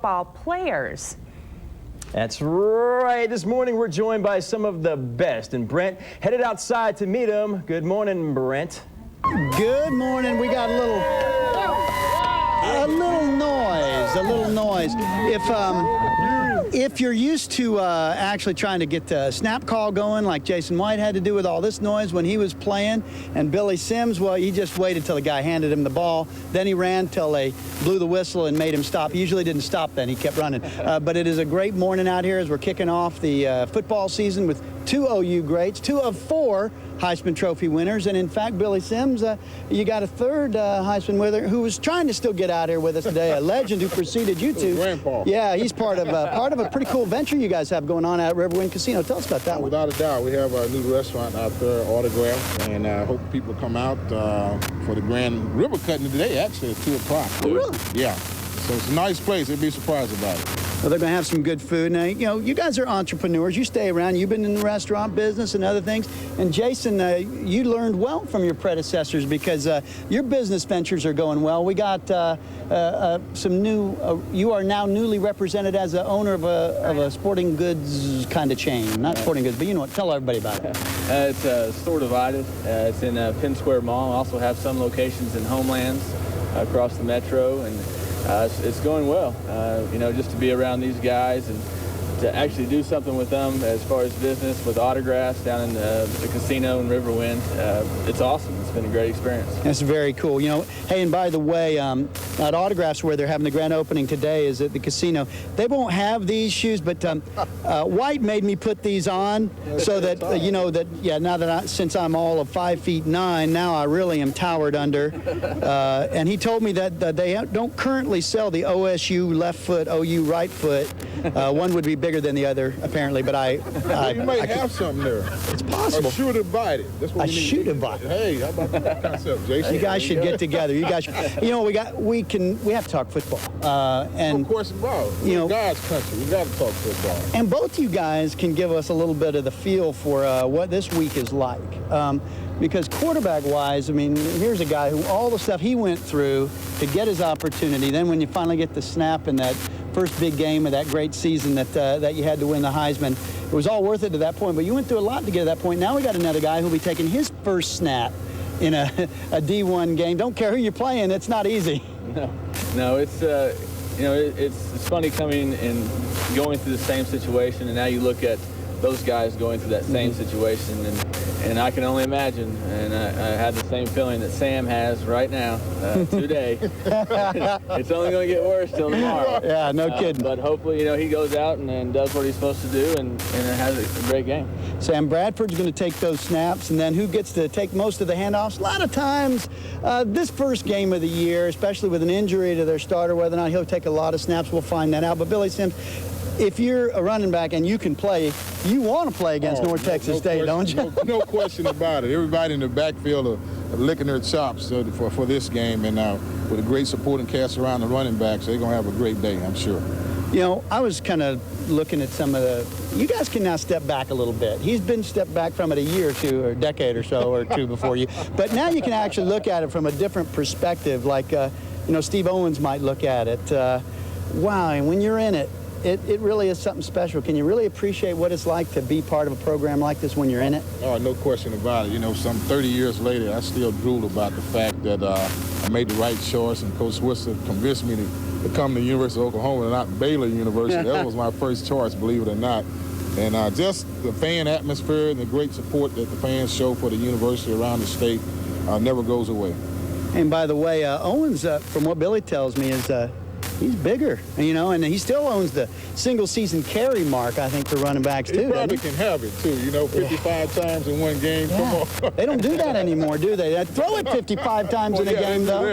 football players. That's right. This morning we're joined by some of the best, and Brent headed outside to meet them. Good morning, Brent. Good morning. We got a little noise. If you're used to actually trying to get the snap call going like Jason White had to do with all this noise when he was playing, and Billy Sims, well, he just waited till the guy handed him the ball. Then he ran till they blew the whistle and made him stop. He usually didn't stop then. He kept running. But it is a great morning out here as we're kicking off the football season with 2 OU greats, 2 of 4 Heisman Trophy winners. And in fact, Billy Sims, you got a third Heisman winner who was trying to still get out here with us today, a legend who preceded you two. Grandpa. Yeah, he's part of a pretty cool venture you guys have going on at Riverwind Casino. Tell us about that one. Without a doubt, we have a new restaurant out there, Autograph, and I hope people come out for the grand river cutting today, actually, at 2 o'clock. Oh, really? Yeah. So it's a nice place. They'd be surprised about it. Well, they're going to have some good food. Now, you know, you guys are entrepreneurs. You stay around. You've been in the restaurant business and other things. And Jason, you learned well from your predecessors because your business ventures are going well. We got some new, you are now newly represented as the owner of a sporting goods kind of chain. Not sporting goods, but you know what, tell everybody about it. It's store divided. It's in Penn Square Mall. I also have some locations in Homelands across the metro, and it's going well. You know, just to be around these guys and to actually do something with them as far as business with autographs down in the casino in Riverwind. It's awesome. It's been a great experience. That's very cool. You know, hey, and by the way, at Autographs where they're having the grand opening today is at the casino. They won't have these shoes, but White made me put these on so that, you know, that, yeah, now that since I'm all of 5'9", now I really am towered under. And he told me that they don't currently sell the OSU left foot, OU right foot. One would be bigger than the other, apparently, but You might have something there. It's possible. A shoe divided. That's what A we need. shoe divided. Hey, how about that concept, Jason? You guys should get together. You guys, you know, we have to talk football. And Of course, bro. You know, God's country. We got to talk football. And both you guys can give us a little bit of the feel for what this week is like. Because quarterback-wise, I mean, here's a guy who all the stuff he went through to get his opportunity. Then when you finally get the snap in that first big game of that great season that you had to win the Heisman, it was all worth it to that point. But you went through a lot to get to that point. Now we got another guy who'll be taking his first snap in a D1 game. Don't care who you're playing. It's not easy. No, it's you know, it's funny coming and going through the same situation, and now you look at those guys going through that same situation, and I can only imagine, and I had the same feeling that Sam has right now today. It's only going to get worse till tomorrow. Yeah, no kidding. But hopefully, you know, he goes out and does what he's supposed to do and has a great game. Sam Bradford's going to take those snaps, and then who gets to take most of the handoffs? A lot of times, this first game of the year, especially with an injury to their starter, whether or not he'll take a lot of snaps, we'll find that out. But Billy Sims, if you're a running back and you can play, you want to play against North Texas State, don't you? No question about it. Everybody in the backfield are licking their chops for this game, and with a great supporting cast around the running backs, they're going to have a great day, I'm sure. You know, I was kind of looking at some of you guys can now step back a little bit. He's been stepped back from it a year or two, or a decade or so, or two before you. But now you can actually look at it from a different perspective, like, you know, Steve Owens might look at it. Wow, and when you're in it, it really is something special. Can you really appreciate what it's like to be part of a program like this when you're in it? Oh, no question about it. You know, some 30 years later, I still drool about the fact that I made the right choice, and Coach Whistler convinced me to come to the University of Oklahoma and not Baylor University. That was my first choice, believe it or not. And just the fan atmosphere and the great support that the fans show for the university around the state never goes away. And by the way, Owens, from what Billy tells me, is he's bigger, you know, and he still owns the single-season carry mark, I think, for running backs, too. He probably can have it, too, you know, 55 times in one game. Yeah. Come on. They don't do that anymore, do they? They throw it 55 times in a game, though.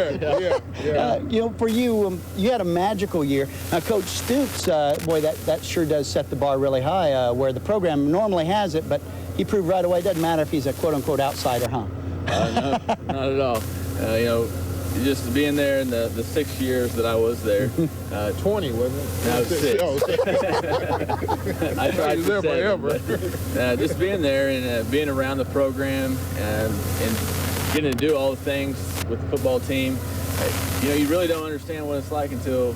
Yeah. You know, for you, you had a magical year. Now, Coach Stoops, boy, that sure does set the bar really high, where the program normally has it, but he proved right away it doesn't matter if he's a quote-unquote outsider, huh? No, not at all. You know, just being there in the 6 years that I was there. 20, wasn't it? No, 6. I tried to there forever. Just being there and being around the program and getting to do all the things with the football team. You know, you really don't understand what it's like until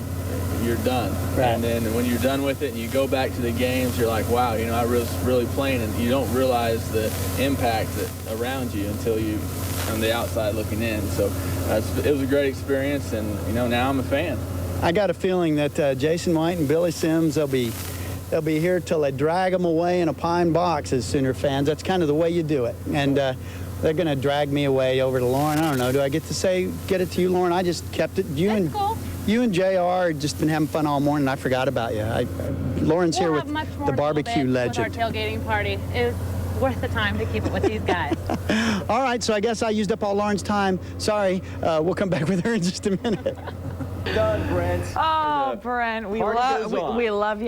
you're done. Right. And then when you're done with it and you go back to the games, you're like, wow, you know, I was really playing, and you don't realize the impact that around you until you on the outside looking in. So it was a great experience, and you know, now I'm a fan. I got a feeling that Jason White and Billy Sims, they'll be here till they drag them away in a pine box as Sooner fans. That's kind of the way you do it. And they're going to drag me away over to Lauren. I don't know. Do I get it to you, Lauren? I just kept it. That's cool. You and JR just been having fun all morning. I forgot about you. Lauren's here with the barbecue legend. With our tailgating party. It was worth the time to keep it with these guys. All right, so I guess I used up all Lauren's time. Sorry. We'll come back with her in just a minute. Done, Brent. Oh, Brent, we love you.